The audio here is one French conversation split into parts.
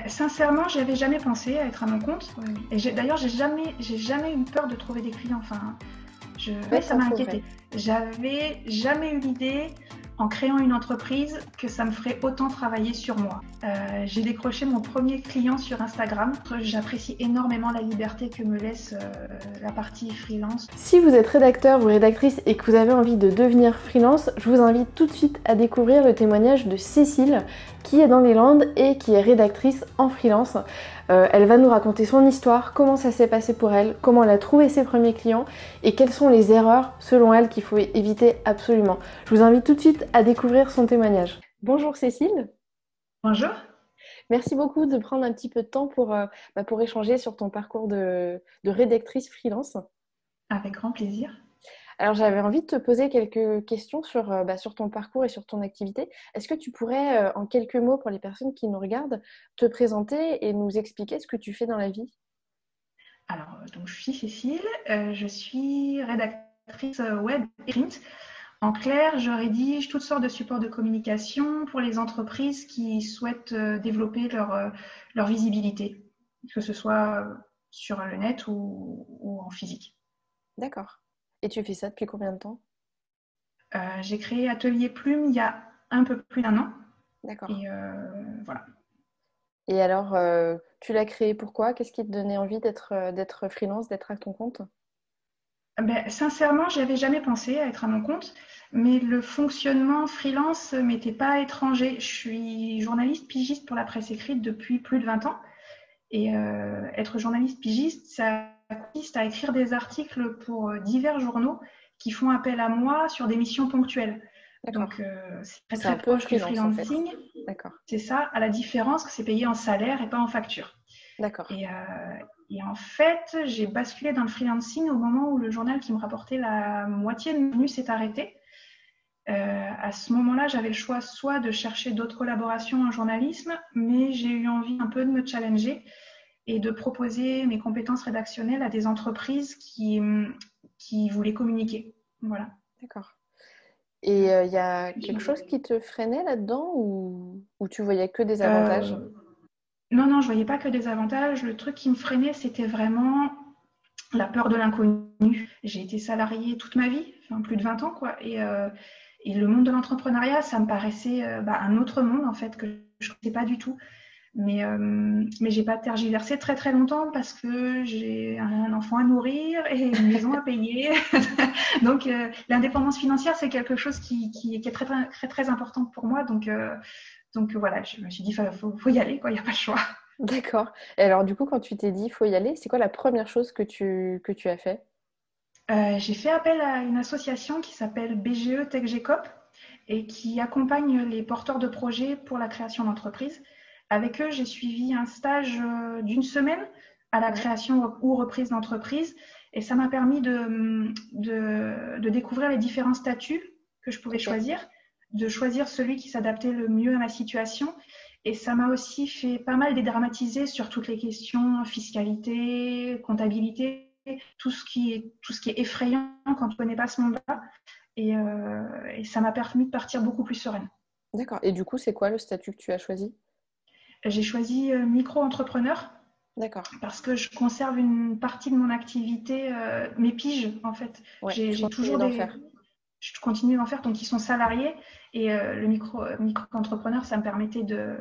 Sincèrement, j'y avais jamais pensé à être à mon compte. Et d'ailleurs, j'ai jamais eu peur de trouver des clients. Enfin, Ouais, ouais, ça pas m'a trop inquiété. vrai. J'avais jamais eu l'idée, en créant une entreprise, que ça me ferait autant travailler sur moi. J'ai décroché mon premier client sur Instagram. J'apprécie énormément la liberté que me laisse la partie freelance. Si vous êtes rédacteur ou rédactrice et que vous avez envie de devenir freelance, je vous invite tout de suite à découvrir le témoignage de Cécile, qui est dans les Landes et qui est rédactrice en freelance. Elle va nous raconter son histoire, comment ça s'est passé pour elle, comment elle a trouvé ses premiers clients et quelles sont les erreurs, selon elle, qu'il faut éviter absolument. Je vous invite tout de suite à découvrir son témoignage. Bonjour Cécile, Bonjour. merci beaucoup de prendre un petit peu de temps pour échanger sur ton parcours de rédactrice freelance. Avec grand plaisir. Alors, j'avais envie de te poser quelques questions sur ton parcours et sur ton activité. Est-ce que tu pourrais, en quelques mots, pour les personnes qui nous regardent, te présenter et nous expliquer ce que tu fais dans la vie? Alors, donc, je suis Cécile, je suis rédactrice web et print. En clair, je rédige toutes sortes de supports de communication pour les entreprises qui souhaitent développer leur visibilité, que ce soit sur le net ou en physique. D'accord. Et tu fais ça depuis combien de temps? J'ai créé Atelier Plume il y a un peu plus d'un an. D'accord. Et voilà. Et alors, tu l'as créé pourquoi? Qu'est-ce qui te donnait envie d'être freelance, d'être à ton compte? Sincèrement, j'y avais jamais pensé à être à mon compte, mais le fonctionnement freelance m'était pas étranger. Je suis journaliste pigiste pour la presse écrite depuis plus de 20 ans. Et être journaliste pigiste, ça consiste à écrire des articles pour divers journaux qui font appel à moi sur des missions ponctuelles. Donc, D'accord. c'est très C'est un très peu proche du freelance, en fait. freelancing. D'accord. C'est ça, à la différence que c'est payé en salaire et pas en facture. D'accord. Et, en fait, j'ai basculé dans le freelancing au moment où le journal qui me rapportait la moitié de mes revenus s'est arrêté. À ce moment-là, j'avais le choix soit de chercher d'autres collaborations en journalisme, mais j'ai eu envie un peu de me challenger et de proposer mes compétences rédactionnelles à des entreprises qui voulaient communiquer. Voilà. D'accord. Et il y a Je quelque suis- chose qui te freinait là-dedans ou tu voyais que des avantages? Euh, non, non, je voyais pas que des avantages. Le truc qui me freinait, c'était vraiment la peur de l'inconnu. J'ai été salariée toute ma vie, enfin plus de 20 ans, quoi. Et le monde de l'entrepreneuriat, ça me paraissait un autre monde, en fait, que je ne connaissais pas du tout. Mais j'ai pas tergiversé très très longtemps parce que j'ai un enfant à nourrir et une maison à payer. Donc l'indépendance financière, c'est quelque chose qui est très, très, très important pour moi. Donc voilà, je me suis dit, faut y aller, quoi, il n'y a pas le choix. D'accord. Et alors, du coup, quand tu t'es dit, il faut y aller, c'est quoi la première chose que tu as fait? J'ai fait appel à une association qui s'appelle BGE Tech GCOP et qui accompagne les porteurs de projets pour la création d'entreprises. Avec eux, j'ai suivi un stage d'une semaine à la Ouais, création ou reprise d'entreprise et ça m'a permis de découvrir les différents statuts que je pouvais ok. choisir, de choisir celui qui s'adaptait le mieux à ma situation. Et ça m'a aussi fait pas mal dédramatiser sur toutes les questions fiscalité, comptabilité, tout ce qui est effrayant quand on ne connaît pas ce monde-là. Et ça m'a permis de partir beaucoup plus sereine. D'accord. Et du coup, c'est quoi le statut que tu as choisi? J'ai choisi micro-entrepreneur D'accord. parce que je conserve une partie de mon activité, mes piges en fait. Ouais, J'ai, tu j'ai continues toujours d'en des. faire. Je continue d'en faire, donc ils sont salariés. Et le micro-entrepreneur, ça me permettait de.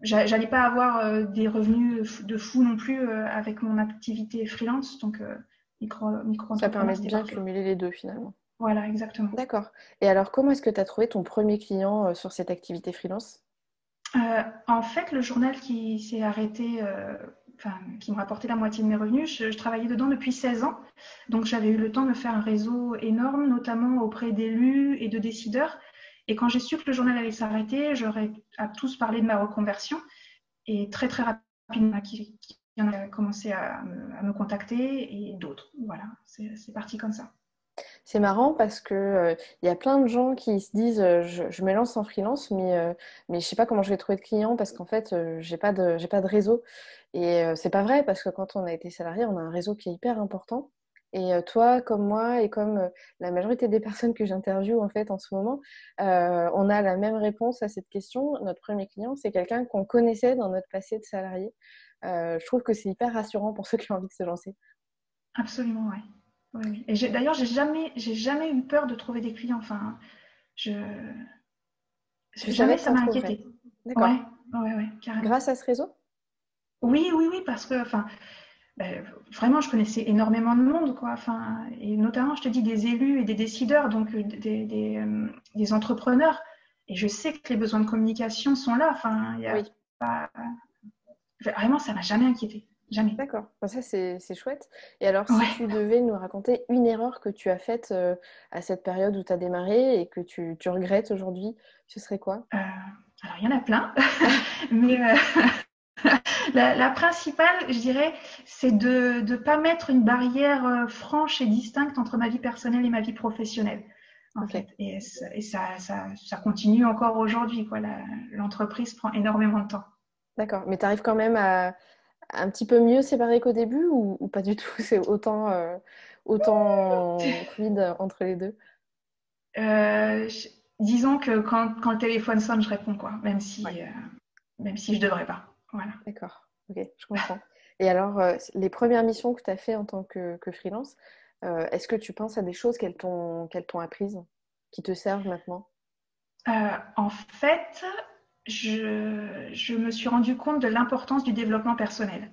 J'allais pas avoir des revenus de fou non plus avec mon activité freelance. Donc Ça micro-entrepreneur, permet de c'était bien parfait. cumuler les deux finalement. Voilà, exactement. D'accord. Et alors, comment est-ce que tu as trouvé ton premier client sur cette activité freelance? En fait, le journal qui s'est arrêté, enfin, qui me rapportait la moitié de mes revenus, je travaillais dedans depuis 16 ans. Donc, j'avais eu le temps de faire un réseau énorme, notamment auprès d'élus et de décideurs. Et quand j'ai su que le journal allait s'arrêter, j'aurais à tous parlé de ma reconversion. Et très, très rapidement, qui en a commencé à me contacter et d'autres. Voilà, c'est parti comme ça. C'est marrant parce que il y a plein de gens qui se disent je me lance en freelance, mais je sais pas comment je vais trouver de clients parce qu'en fait, j'ai pas de réseau. Et c'est pas vrai parce que quand on a été salarié, on a un réseau qui est hyper important. Et toi, comme moi et comme la majorité des personnes que j'interviewe en fait en ce moment, on a la même réponse à cette question. Notre premier client, c'est quelqu'un qu'on connaissait dans notre passé de salarié. Je trouve que c'est hyper rassurant pour ceux qui ont envie de se lancer. Absolument, ouais. Oui, oui. Et d'ailleurs, j'ai jamais eu peur de trouver des clients. Enfin, je, Tu savais jamais que ça tu en m'a trouverais. inquiété. Ouais, D'accord. ouais, ouais, carrément. Grâce à ce réseau? Oui, oui, oui, parce que, enfin, vraiment, je connaissais énormément de monde, quoi. Enfin, et notamment, je te dis, des élus et des décideurs, donc des entrepreneurs. Et je sais que les besoins de communication sont là. Enfin, il y a Oui. pas... Vraiment, ça m'a jamais inquiété. Jamais. D'accord. Bon, ça, c'est chouette. Et alors, si Ouais. tu devais nous raconter une erreur que tu as faite à cette période où tu as démarré et que tu regrettes aujourd'hui, ce serait quoi? Alors, il y en a plein. Mais la principale, je dirais, c'est de ne pas mettre une barrière franche et distincte entre ma vie personnelle et ma vie professionnelle, en Ok. fait. Et ça continue encore aujourd'hui, quoi. L'entreprise prend énormément de temps. D'accord. Mais tu arrives quand même à un petit peu mieux séparer qu'au début ou pas du tout? C'est autant fluide entre les deux? Euh, je- Disons que quand le téléphone sonne, je réponds, quoi, Ouais. même si je devrais pas. Voilà. D'accord. Ok, je comprends. Et alors, les premières missions que tu as fait en tant que freelance, est-ce que tu penses à des choses qu'elles t'ont apprises, qui te servent maintenant? En fait, je me suis rendu compte de l'importance du développement personnel.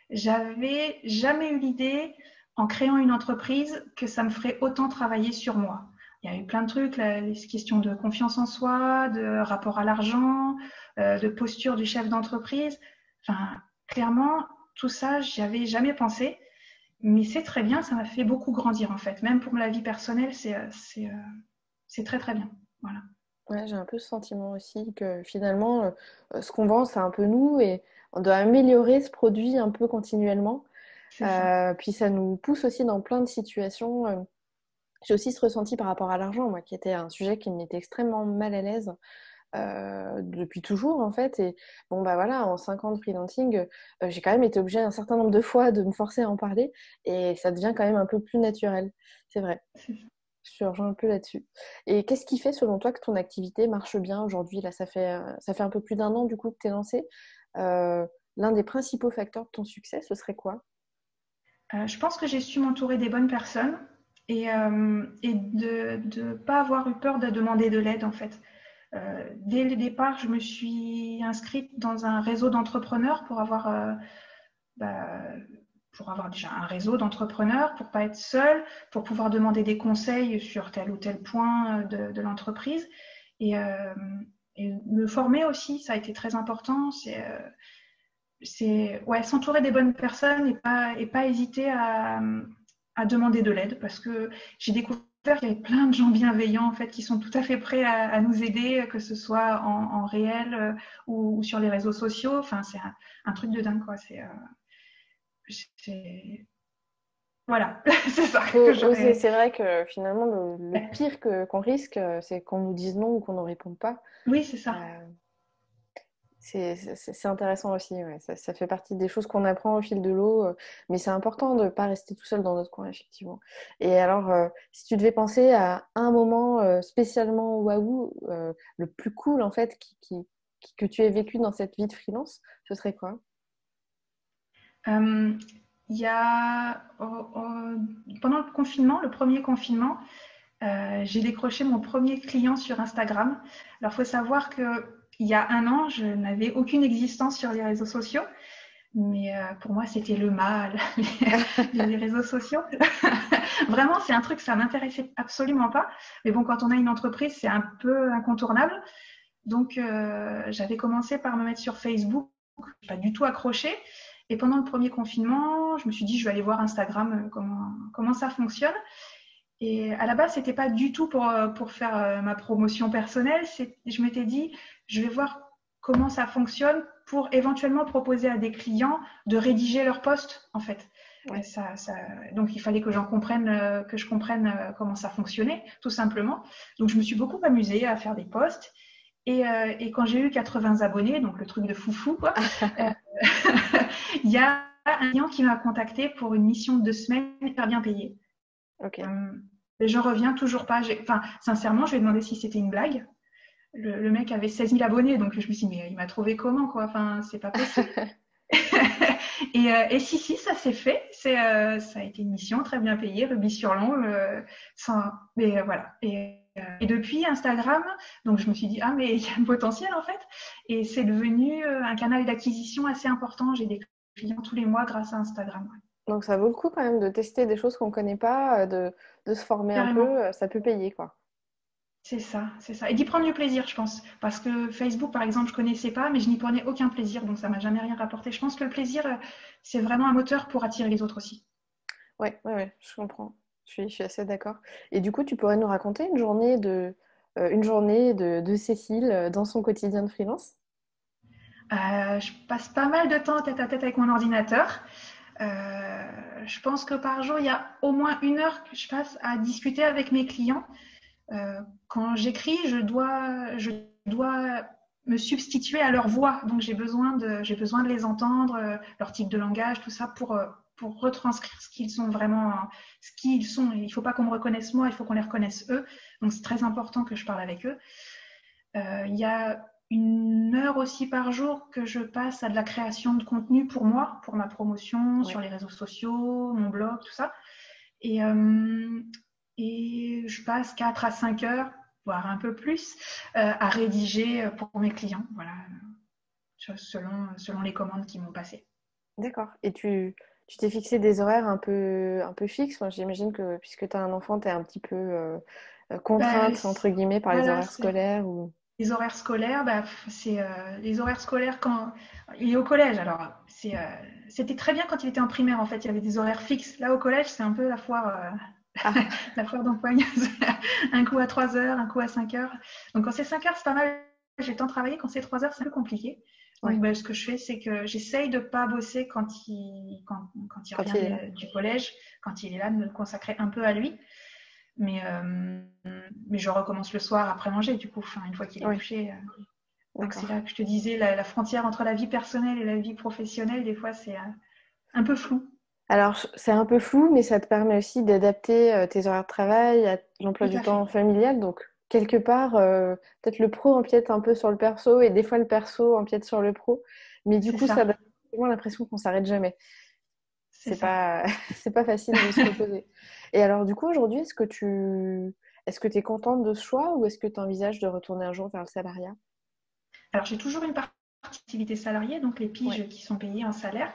J'avais jamais eu l'idée, en créant une entreprise, que ça me ferait autant travailler sur moi. Il y a eu plein de trucs, les questions de confiance en soi, de rapport à l'argent, de posture du chef d'entreprise. Enfin, clairement, tout ça, j'y avais jamais pensé. Mais c'est très bien, ça m'a fait beaucoup grandir en fait. Même pour la vie personnelle, c'est très très bien. Voilà, Ouais, j'ai un peu ce sentiment aussi que finalement, ce qu'on vend, c'est un peu nous et on doit améliorer ce produit un peu continuellement. c'est ça. Puis ça nous pousse aussi dans plein de situations. J'ai aussi ce ressenti par rapport à l'argent, moi, qui était un sujet qui me mettait extrêmement mal à l'aise depuis toujours, en fait. Et bon, bah voilà, en 5 ans de freelancing, j'ai quand même été obligée un certain nombre de fois de me forcer à en parler et ça devient quand même un peu plus naturel. C'est vrai. Je te rejoins un peu là-dessus. Et qu'est-ce qui fait, selon toi, que ton activité marche bien aujourd'hui? Là, ça fait un peu plus d'un an, du coup, que tu es lancée. Euh, L'un des principaux facteurs de ton succès, ce serait quoi? Je pense que j'ai su m'entourer des bonnes personnes et de ne pas avoir eu peur de demander de l'aide en fait. Dès le départ, je me suis inscrite dans un réseau d'entrepreneurs bah, pour avoir déjà un réseau d'entrepreneurs, pour pas être seule, pour pouvoir demander des conseils sur tel ou tel point de l'entreprise. Et, euh, et me former aussi, ça a été très important. C'est ouais, s'entourer des bonnes personnes et pas hésiter à demander de l'aide parce que j'ai découvert qu'il y avait plein de gens bienveillants en fait qui sont tout à fait prêts à nous aider, que ce soit en réel ou sur les réseaux sociaux. Enfin, c'est un truc de dingue quoi. C'est voilà, c'est ça que Faut oser. j'aurais. C'est vrai que finalement, le pire qu'on risque, c'est qu'on nous dise non ou qu'on ne réponde pas. Oui, c'est ça. Euh, c'est intéressant aussi. Ouais. Ça fait partie des choses qu'on apprend au fil de l'eau. Mais c'est important de ne pas rester tout seul dans notre coin, effectivement. Et alors, si tu devais penser à un moment spécialement waouh, le plus cool, en fait, que tu aies vécu dans cette vie de freelance, ce serait quoi? Euh, il y a pendant le confinement, le premier confinement, j'ai décroché mon premier client sur Instagram. Alors, il faut savoir que il y a un an, je n'avais aucune existence sur les réseaux sociaux, mais pour moi, c'était le mal, les réseaux sociaux. Vraiment, c'est un truc, ça m'intéressait absolument pas. Mais bon, quand on a une entreprise, c'est un peu incontournable. Donc, j'avais commencé par me mettre sur Facebook, pas du tout accroché. Et pendant le premier confinement, je me suis dit, je vais aller voir Instagram, comment ça fonctionne. Et à la base, c'était pas du tout pour faire ma promotion personnelle. Je m'étais dit, je vais voir comment ça fonctionne pour éventuellement proposer à des clients de rédiger leurs posts, en fait. Ouais. Donc, il fallait que que je comprenne comment ça fonctionnait, tout simplement. Donc, je me suis beaucoup amusée à faire des posts. Et quand j'ai eu 80 abonnés, donc le truc de foufou, quoi, euh, il y a un client qui m'a contacté pour une mission de 2 semaines hyper bien payée. Ok. Et je reviens toujours pas. Enfin, sincèrement, je lui ai demandé si c'était une blague. Le mec avait 16 000 abonnés, donc je me suis dit, mais il m'a trouvé comment, quoi? Enfin, c'est pas possible. Et si, ça s'est fait. Ça a été une mission très bien payée, rubis sur l'ongle. Mais voilà. Et depuis Instagram, donc je me suis dit, ah, mais il y a un potentiel en fait. Et c'est devenu un canal d'acquisition assez important. J'ai des clients tous les mois grâce à Instagram. Donc ça vaut le coup quand même de tester des choses qu'on ne connaît pas, de se former un Carrément. peu, ça peut payer quoi. C'est ça, c'est ça. Et d'y prendre du plaisir, je pense. Parce que Facebook, par exemple, je connaissais pas, mais je n'y prenais aucun plaisir, donc ça m'a jamais rien rapporté. Je pense que le plaisir, c'est vraiment un moteur pour attirer les autres aussi. Ouais, je comprends. Je suis assez d'accord. Et du coup, tu pourrais nous raconter une journée de Cécile dans son quotidien de freelance? Je passe pas mal de temps tête à tête avec mon ordinateur. Je pense que par jour, il y a au moins 1 heure que je passe à discuter avec mes clients. Quand j'écris, je dois me substituer à leur voix. Donc j'ai besoin de les entendre, leur type de langage, tout ça pour retranscrire ce qu'ils sont vraiment, ce qu'ils sont. Il ne faut pas qu'on me reconnaisse moi, il faut qu'on les reconnaisse eux. Donc c'est très important que je parle avec eux. Il y a 1 heure aussi par jour que je passe à de la création de contenu pour moi, pour ma promotion Ouais. sur les réseaux sociaux, mon blog, tout ça. Et, euh, et je passe 4 à 5 heures, voire un peu plus, à rédiger pour mes clients, voilà, selon les commandes qui m'ont passées. D'accord. Et tu t'es fixé des horaires un peu fixes? Moi, j'imagine que puisque tu as un enfant, tu es un petit peu Ben, contrainte, entre guillemets, par les voilà, horaires c'est scolaires ou... les horaires scolaires. C'est les horaires scolaires quand il est au collège. Alors, c'était très bien quand il était en primaire, en fait, il y avait des horaires fixes. Là, au collège, c'est un peu la foire. Ah, La foire d'empoigneuse. Un coup à 3 heures, un coup à 5 heures. Donc quand c'est 5 heures, c'est pas mal. J'ai le temps de travailler. Quand c'est 3 heures, c'est un peu compliqué. ouais, Donc ce que je fais, c'est que j'essaye de ne pas bosser quand il quand revient il est là. du collège, quand il est là, de me consacrer un peu à lui. Mais je recommence le soir après manger, du coup, une fois qu'il est Oui, couché. Donc c'est d'accord. là que je te disais, la frontière entre la vie personnelle et la vie professionnelle, des fois, c'est un peu flou. Alors, c'est un peu flou, mais ça te permet aussi d'adapter tes horaires de travail à l'emploi Tout du à fait. temps familial. Donc, quelque part, peut-être le pro empiète un peu sur le perso et des fois le perso empiète sur le pro. Mais du C'est coup, ça ça. donne vraiment l'impression qu'on s'arrête jamais. C'est C'est ça. pas, c'est pas facile de se reposer. Et alors, du coup, aujourd'hui, est-ce que tu es contente de ce choix ou est-ce que tu envisages de retourner un jour vers le salariat? Alors, j'ai toujours une partie d'activité salariée, donc les Ouais, piges qui sont payées en salaire,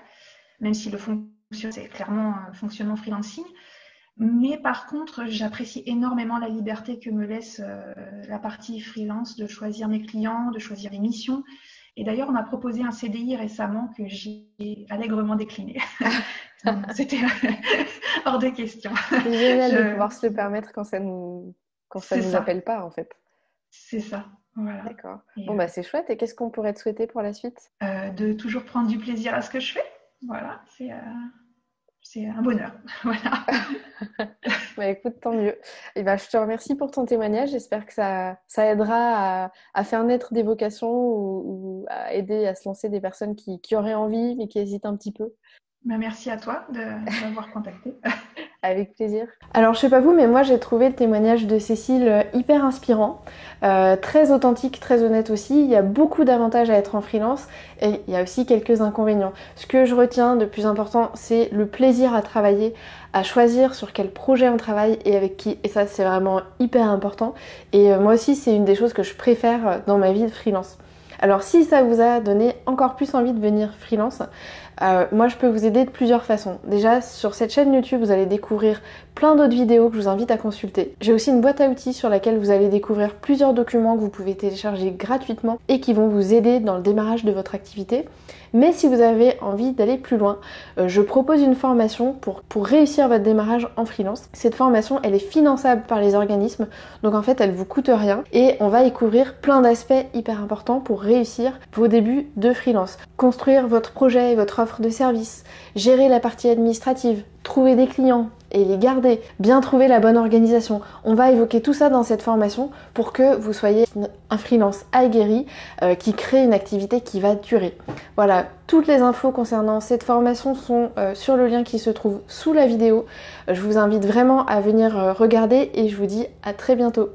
même si le fonctionnement, c'est clairement un fonctionnement freelancing. Mais par contre, j'apprécie énormément la liberté que me laisse la partie freelance de choisir mes clients, de choisir les missions. Et d'ailleurs, on m'a proposé un CDI récemment que j'ai allègrement décliné. C'était hors de question. c'est génial de Je... pouvoir se le permettre quand ça nous C'est ça, appelle pas, en fait. c'est ça. Voilà. D'accord. Et Bon, bah, c'est chouette. Et qu'est-ce qu'on pourrait te souhaiter pour la suite? de toujours prendre du plaisir à ce que je fais. Voilà, c'est un bonheur. Voilà. Bah, écoute, tant mieux. Et bah, je te remercie pour ton témoignage. J'espère que ça aidera à faire naître des vocations ou à aider à se lancer des personnes qui auraient envie mais qui hésitent un petit peu. Merci à toi de m'avoir contacté. Avec plaisir. Alors, je sais pas vous, mais moi j'ai trouvé le témoignage de Cécile hyper inspirant, très authentique, très honnête aussi. Il y a beaucoup d'avantages à être en freelance et il y a aussi quelques inconvénients. Ce que je retiens de plus important, c'est le plaisir à travailler, à choisir sur quel projet on travaille et avec qui. Et ça, c'est vraiment hyper important. Et moi aussi, c'est une des choses que je préfère dans ma vie de freelance. Alors, si ça vous a donné encore plus envie de venir freelance, moi je peux vous aider de plusieurs façons. Déjà sur cette chaîne YouTube vous allez découvrir plein d'autres vidéos que je vous invite à consulter. J'ai aussi une boîte à outils sur laquelle vous allez découvrir plusieurs documents que vous pouvez télécharger gratuitement et qui vont vous aider dans le démarrage de votre activité. Mais si vous avez envie d'aller plus loin, je propose une formation pour réussir votre démarrage en freelance. Cette formation elle est finançable par les organismes, donc en fait elle vous coûte rien et on va y couvrir plein d'aspects hyper importants pour réussir vos débuts de freelance. Construire votre projet et votre offre de service, gérer la partie administrative, trouver des clients et les garder, bien trouver la bonne organisation. On va évoquer tout ça dans cette formation pour que vous soyez un freelance aguerri qui crée une activité qui va durer. Voilà, toutes les infos concernant cette formation sont sur le lien qui se trouve sous la vidéo. Je vous invite vraiment à venir regarder et je vous dis à très bientôt.